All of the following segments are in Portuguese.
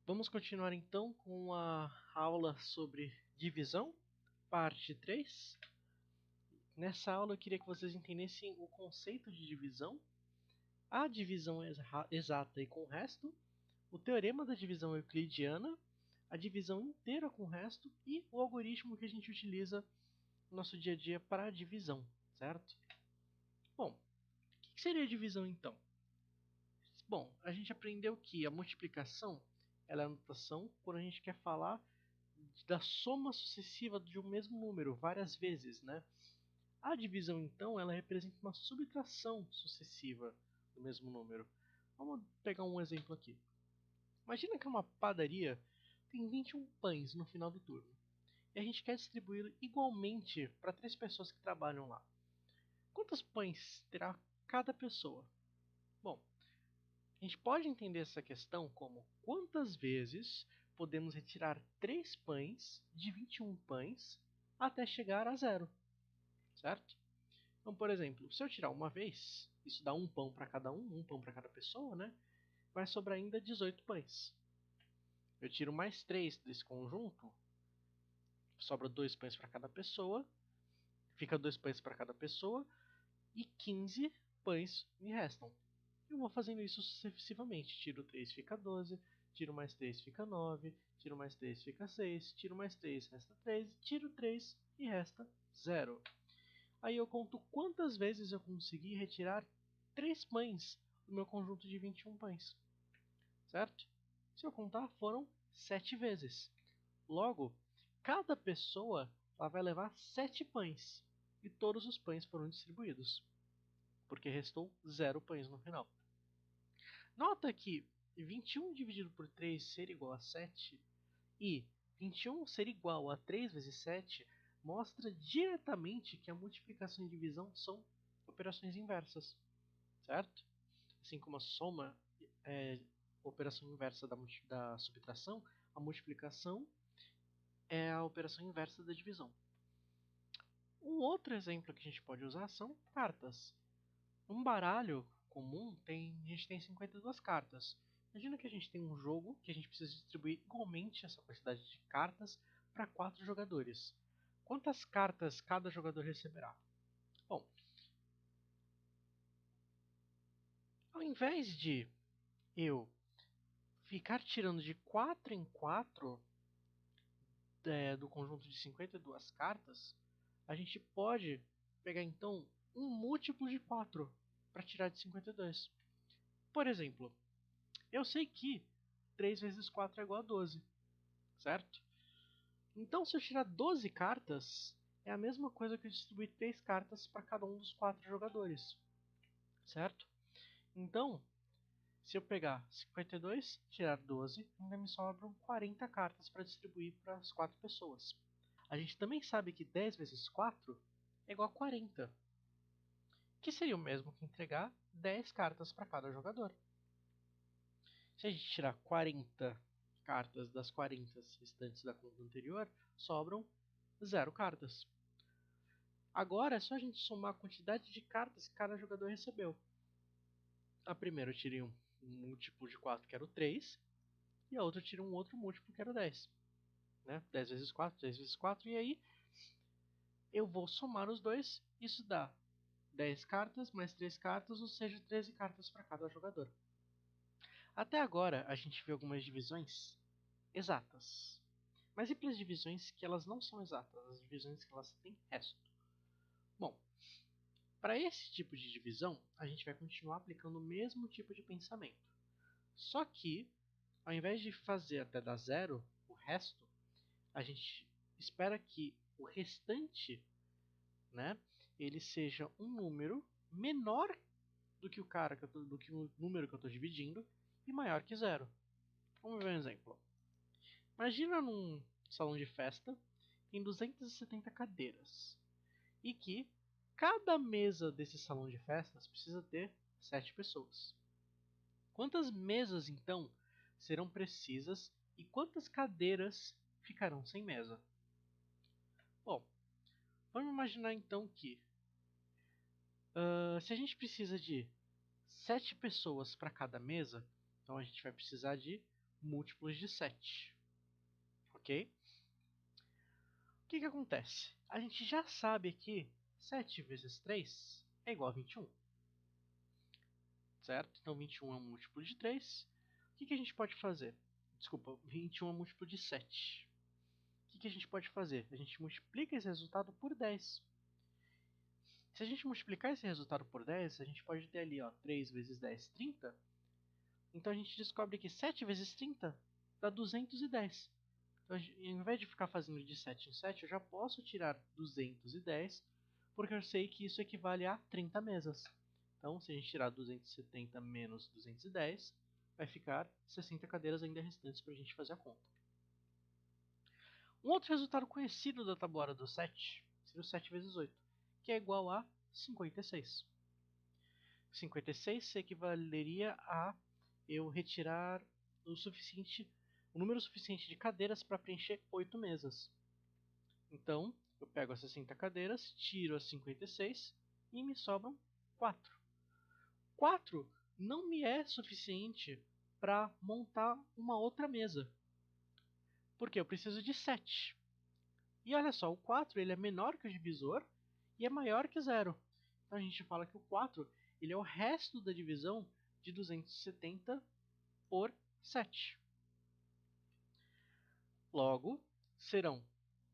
Vamos continuar então com a aula sobre divisão, parte 3. Nessa aula eu queria que vocês entendessem o conceito de divisão, a divisão exata e com o resto, o teorema da divisão euclidiana, a divisão inteira com o resto e o algoritmo que a gente utiliza no nosso dia a dia para a divisão, certo? Bom, o que seria a divisão então? Bom, a gente aprendeu que a multiplicação ela é a notação quando a gente quer falar da soma sucessiva de um mesmo número várias vezes, né? A divisão, então, ela representa uma subtração sucessiva do mesmo número. Vamos pegar um exemplo aqui. Imagina que uma padaria tem 21 pães no final do turno e a gente quer distribuir igualmente para 3 pessoas que trabalham lá. Quantos pães terá cada pessoa? Bom, a gente pode entender essa questão como quantas vezes podemos retirar 3 pães de 21 pães até chegar a zero, certo? Então, por exemplo, se eu tirar uma vez, isso dá um pão para cada um pão para cada pessoa, né? Vai sobrar ainda 18 pães. Eu tiro mais 3 desse conjunto, sobra 2 pães para cada pessoa, fica 2 pães para cada pessoa e 15 pães me restam. Eu vou fazendo isso sucessivamente. Tiro 3, fica 12. Tiro mais 3, fica 9. Tiro mais 3, fica 6. Tiro mais 3, resta 13. Tiro 3 e resta 0. Aí eu conto quantas vezes eu consegui retirar 3 pães do meu conjunto de 21 pães. Certo? Se eu contar, foram 7 vezes. Logo, cada pessoa ela vai levar 7 pães. E todos os pães foram distribuídos. Porque restou 0 pães no final. Nota que 21 dividido por 3 ser igual a 7 e 21 ser igual a 3 vezes 7 mostra diretamente que a multiplicação e divisão são operações inversas, certo? Assim como a soma é operação inversa da subtração, a multiplicação é a operação inversa da divisão. Um outro exemplo que a gente pode usar são cartas. Um baralho comum a gente tem 52 cartas. Imagina que a gente tem um jogo que a gente precisa distribuir igualmente essa quantidade de cartas para 4 jogadores. Quantas cartas cada jogador receberá? Bom, ao invés de eu ficar tirando de 4 em 4 do conjunto de 52 cartas, a gente pode pegar então um múltiplo de 4 para tirar de 52. Por exemplo, eu sei que 3 vezes 4 é igual a 12, certo? Então, se eu tirar 12 cartas, é a mesma coisa que eu distribuir 3 cartas para cada um dos 4 jogadores, certo? Então, se eu pegar 52, tirar 12, ainda me sobram 40 cartas para distribuir para as 4 pessoas. A gente também sabe que 10 vezes 4 é igual a 40, que seria o mesmo que entregar 10 cartas para cada jogador. Se a gente tirar 40 cartas das 40 restantes da conta anterior, sobram 0 cartas. Agora é só a gente somar a quantidade de cartas que cada jogador recebeu. A primeira eu tirei um múltiplo de 4 que era o 3, e a outra eu tirei um outro múltiplo que era o 10. Né? 10 vezes 4, 10 vezes 4, e aí eu vou somar os dois, isso dá 10 cartas mais 3 cartas, ou seja, 13 cartas para cada jogador. Até agora a gente viu algumas divisões exatas. Mas e para as divisões que elas não são exatas, as divisões que elas têm resto? Bom, para esse tipo de divisão, a gente vai continuar aplicando o mesmo tipo de pensamento. Só que, ao invés de fazer até dar zero, o resto, a gente espera que o restante, né, ele seja um número menor do que o número que eu estou dividindo e maior que zero. Vamos ver um exemplo. Imagina num salão de festa tem 270 cadeiras e que cada mesa desse salão de festas precisa ter 7 pessoas. Quantas mesas então serão precisas e quantas cadeiras ficarão sem mesa? Bom, vamos imaginar então que se a gente precisa de 7 pessoas para cada mesa, então a gente vai precisar de múltiplos de 7. Ok? O que acontece? A gente já sabe que 7 vezes 3 é igual a 21. Certo? Então 21 é um múltiplo de 3. O que a gente pode fazer? Desculpa, 21 é um múltiplo de 7. O que a gente pode fazer? A gente multiplica esse resultado por 10. Se a gente multiplicar esse resultado por 10, a gente pode ter ali, ó, 3 vezes 10, 30. Então a gente descobre que 7 vezes 30 dá 210. Então, ao invés de ficar fazendo de 7 em 7, eu já posso tirar 210, porque eu sei que isso equivale a 30 mesas. Então, se a gente tirar 270 menos 210, vai ficar 60 cadeiras ainda restantes para a gente fazer a conta. Um outro resultado conhecido da tabuada do 7 seria o 7 vezes 8, que é igual a 56. 56 equivaleria a eu retirar o número suficiente de cadeiras para preencher 8 mesas. Então, eu pego as 60 cadeiras, tiro as 56 e me sobram 4. 4 não me é suficiente para montar uma outra mesa, porque eu preciso de 7. E olha só, o 4 ele é menor que o divisor e é maior que 0. Então a gente fala que o 4 ele é o resto da divisão de 270 por 7. Logo, serão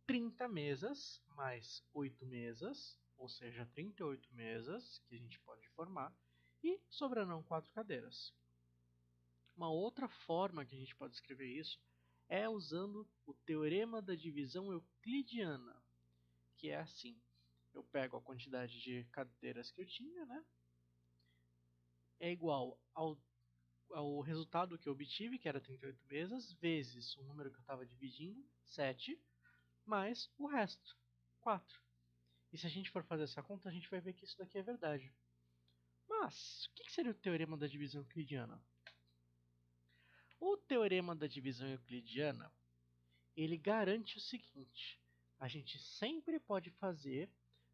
30 mesas mais 8 mesas, ou seja, 38 mesas que a gente pode formar, e sobrarão 4 cadeiras. Uma outra forma que a gente pode escrever isso é usando o teorema da divisão euclidiana, que é assim. Eu pego a quantidade de cadeiras que eu tinha, né? É igual ao resultado que eu obtive, que era 38 mesas, vezes o número que eu estava dividindo, 7, mais o resto, 4. E se a gente for fazer essa conta, a gente vai ver que isso daqui é verdade. Mas, o que seria o teorema da divisão euclidiana? O teorema da divisão euclidiana, ele garante o seguinte: a gente sempre pode fazer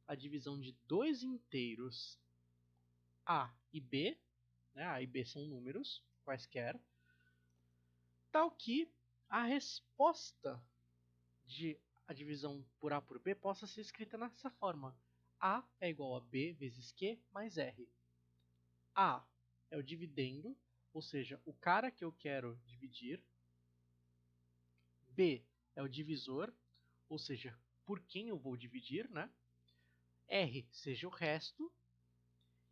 a divisão de dois inteiros A e B, né? A e B são números quaisquer, tal que a resposta de a divisão por A por B possa ser escrita nessa forma: A é igual a B vezes Q mais R. A é o dividendo, ou seja, o cara que eu quero dividir. B é o divisor, ou seja, por quem eu vou dividir, né? R seja o resto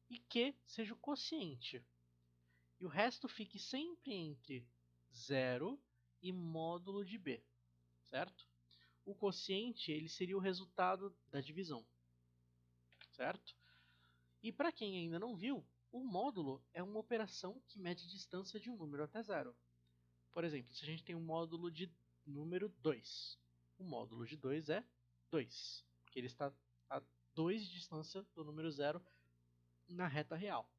e Q seja o quociente. E o resto fique sempre entre 0 e módulo de B, certo? O quociente ele seria o resultado da divisão, certo? E para quem ainda não viu, o módulo é uma operação que mede a distância de um número até zero. Por exemplo, se a gente tem um módulo de número 2, o módulo de 2 é 2, porque ele está a 2 de distância do número 0 na reta real.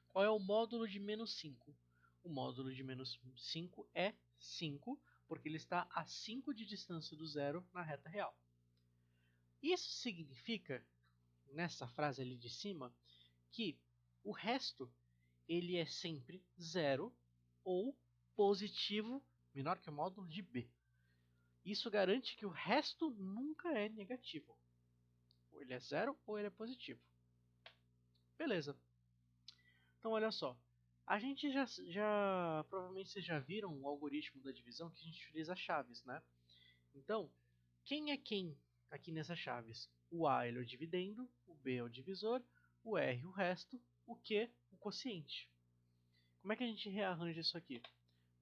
Qual é o módulo de menos 5? O módulo de menos 5 é 5, porque ele está a 5 de distância do zero na reta real. Isso significa, nessa frase ali de cima, que o resto ele é sempre zero ou positivo menor que o módulo de B. Isso garante que o resto nunca é negativo. Ou ele é zero ou ele é positivo. Beleza. Então olha só. A gente provavelmente vocês já viram o algoritmo da divisão que a gente utiliza chaves, né? Então, quem é quem aqui nessas chaves? O A ele é o dividendo, o B é o divisor, o R o resto, o Q o quociente. Como é que a gente rearranja isso aqui?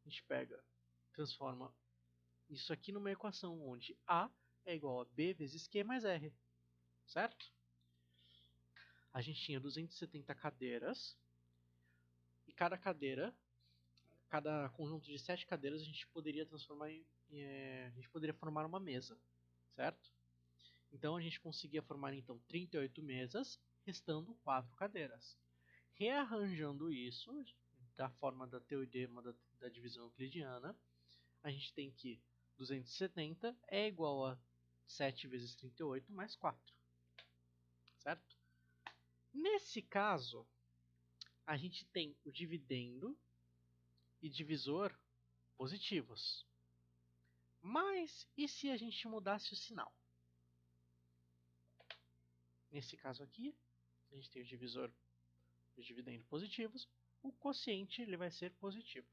A gente transforma isso aqui numa equação onde A é igual a B vezes Q mais R, certo? A gente tinha 270 cadeiras e cada conjunto de 7 cadeiras a gente poderia a gente poderia formar uma mesa, certo? Então a gente conseguia formar então 38 mesas, restando 4 cadeiras. Rearranjando isso da forma da teorema da divisão euclidiana, a gente tem que 270 é igual a 7 vezes 38 mais 4, certo? Nesse caso, a gente tem o dividendo e divisor positivos. Mas e se a gente mudasse o sinal? Nesse caso aqui, a gente tem o divisor e o dividendo positivos, o quociente ele vai ser positivo.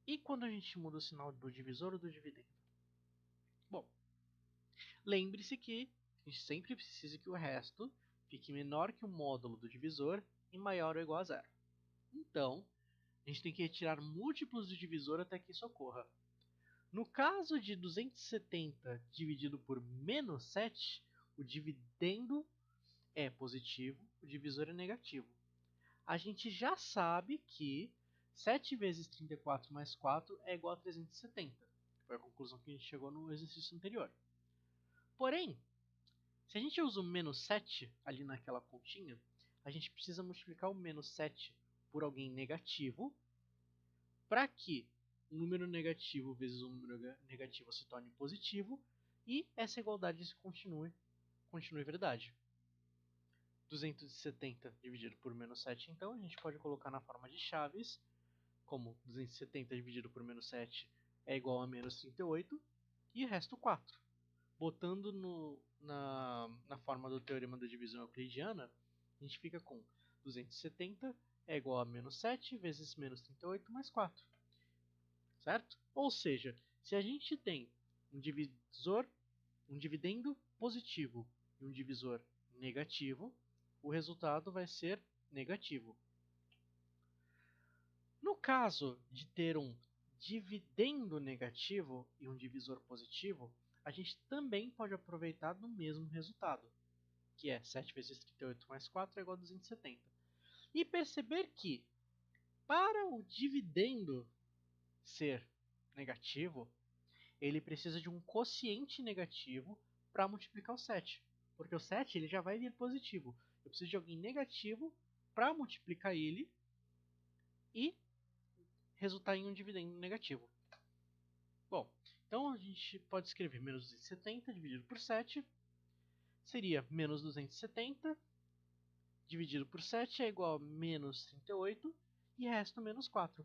E quando a gente muda o sinal do divisor ou do dividendo? Bom, lembre-se que a gente sempre precisa que o resto fique menor que o módulo do divisor e maior ou igual a zero. Então, a gente tem que retirar múltiplos do divisor até que isso ocorra. No caso de 270 dividido por menos 7, o dividendo é positivo, o divisor é negativo. A gente já sabe que 7 vezes 34 mais 4 é igual a 370. Foi a conclusão que a gente chegou no exercício anterior. Porém, se a gente usa o menos 7 ali naquela continha, a gente precisa multiplicar o menos 7 por alguém negativo para que um número negativo vezes um número negativo se torne positivo e essa igualdade continue verdade. 270 dividido por menos 7, então, a gente pode colocar na forma de chaves, como 270 dividido por menos 7 é igual a menos 38, e resto 4. Botando na forma do teorema da divisão euclidiana, a gente fica com 270 é igual a menos 7 vezes menos 38 mais 4. Certo? Ou seja, se a gente tem um dividendo positivo e um divisor negativo, o resultado vai ser negativo. No caso de ter um dividendo negativo e um divisor positivo, a gente também pode aproveitar do mesmo resultado, que é 7 vezes 38 mais 4 é igual a 270. E perceber que, para o dividendo ser negativo, ele precisa de um quociente negativo para multiplicar o 7. Porque o 7 ele já vai vir positivo. Eu preciso de alguém negativo para multiplicar ele e resultar em um dividendo negativo. Bom, então a gente pode escrever menos 270 dividido por 7. Seria menos 270 dividido por 7 é igual a menos 38 e resta menos 4.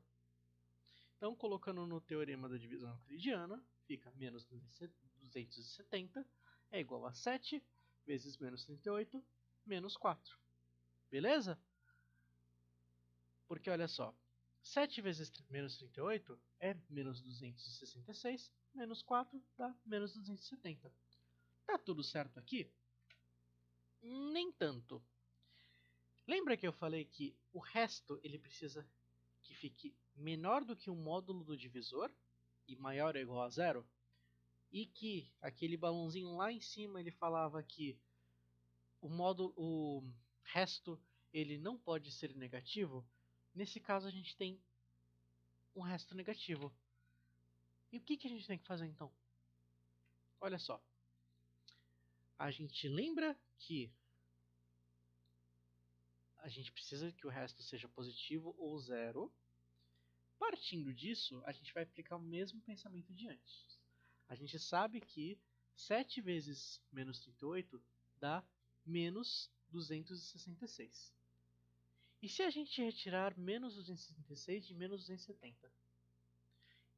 Então, colocando no teorema da divisão euclidiana, fica menos 270 é igual a 7 vezes menos 38 menos 4. Beleza? Porque olha só, 7 vezes menos 38 é menos 266, menos 4 dá menos 270. Tá tudo certo aqui? Nem tanto. Lembra que eu falei que o resto ele precisa que fique menor do que o módulo do divisor e maior ou igual a zero? E que aquele balãozinho lá em cima ele falava que o resto ele não pode ser negativo. Nesse caso a gente tem um resto negativo. E o que a gente tem que fazer então? Olha só. A gente lembra que a gente precisa que o resto seja positivo ou zero. Partindo disso, a gente vai aplicar o mesmo pensamento de antes. A gente sabe que 7 vezes menos 38 dá menos 266. E se a gente retirar menos 266 de menos 270?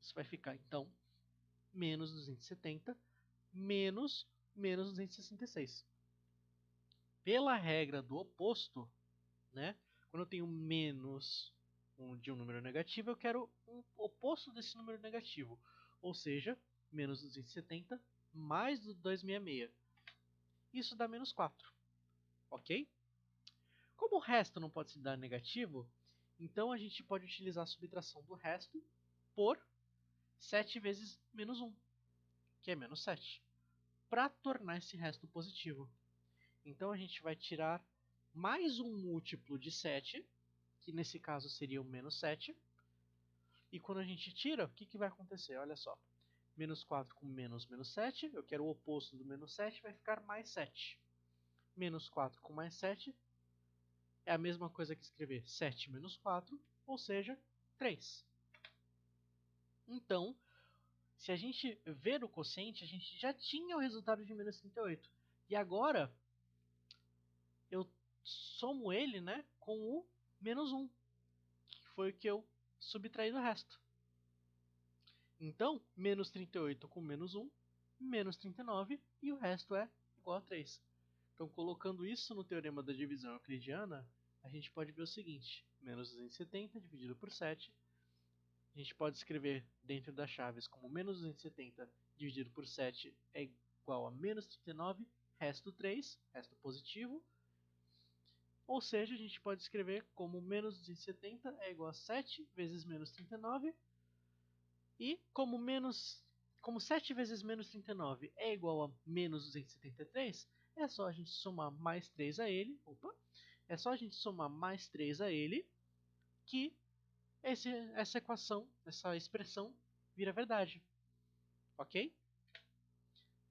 Isso vai ficar, então, menos 270 menos 266. Pela regra do oposto, né? Quando eu tenho menos de um número negativo, eu quero o oposto desse número negativo. Ou seja, menos 270 mais 266. Isso dá menos 4. Ok? Como o resto não pode se dar negativo, então a gente pode utilizar a subtração do resto por 7 vezes menos 1, que é menos 7, para tornar esse resto positivo. Então a gente vai tirar mais um múltiplo de 7, que nesse caso seria o menos 7. E quando a gente tira, o que vai acontecer? Olha só. Menos 4 com menos 7, eu quero o oposto do menos 7, vai ficar mais 7. Menos 4 com mais 7 é a mesma coisa que escrever 7 menos 4, ou seja, 3. Então, se a gente ver o quociente, a gente já tinha o resultado de menos 38. E agora, eu somo ele, né, com o menos 1, que foi o que eu subtraí do resto. Então, menos 38 com menos 1, menos 39, e o resto é igual a 3. Então, colocando isso no teorema da divisão euclidiana, a gente pode ver o seguinte: menos 270 dividido por 7. A gente pode escrever dentro das chaves como menos 270 dividido por 7 é igual a menos 39, resto 3, resto positivo. Ou seja, a gente pode escrever como menos 270 é igual a 7 vezes menos 39. E como 7 vezes menos 39 é igual a menos 273, é só a gente somar mais 3 a ele. É só a gente somar mais 3 a ele que essa equação, essa expressão, vira verdade. Ok?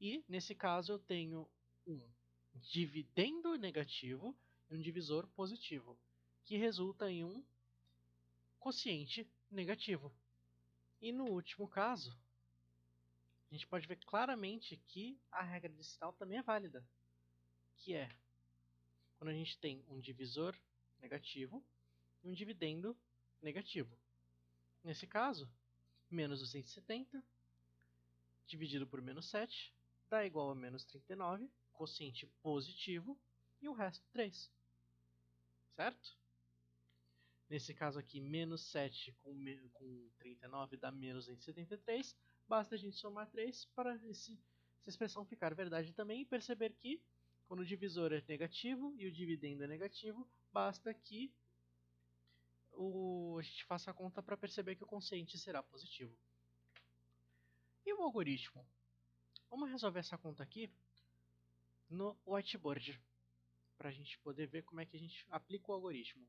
E nesse caso eu tenho um dividendo negativo e um divisor positivo, que resulta em um quociente negativo. E no último caso, a gente pode ver claramente que a regra de sinal também é válida, que é quando a gente tem um divisor negativo e um dividendo negativo. Nesse caso, menos 270 dividido por menos 7 dá igual a menos 39, quociente positivo, e o resto 3. Certo? Nesse caso aqui, menos 7 com 39 dá menos 273. Basta a gente somar 3 para essa expressão ficar verdade também e perceber que, quando o divisor é negativo e o dividendo é negativo, basta que a gente faça a conta para perceber que o quociente será positivo. E o algoritmo? Vamos resolver essa conta aqui no whiteboard, para a gente poder ver como é que a gente aplica o algoritmo.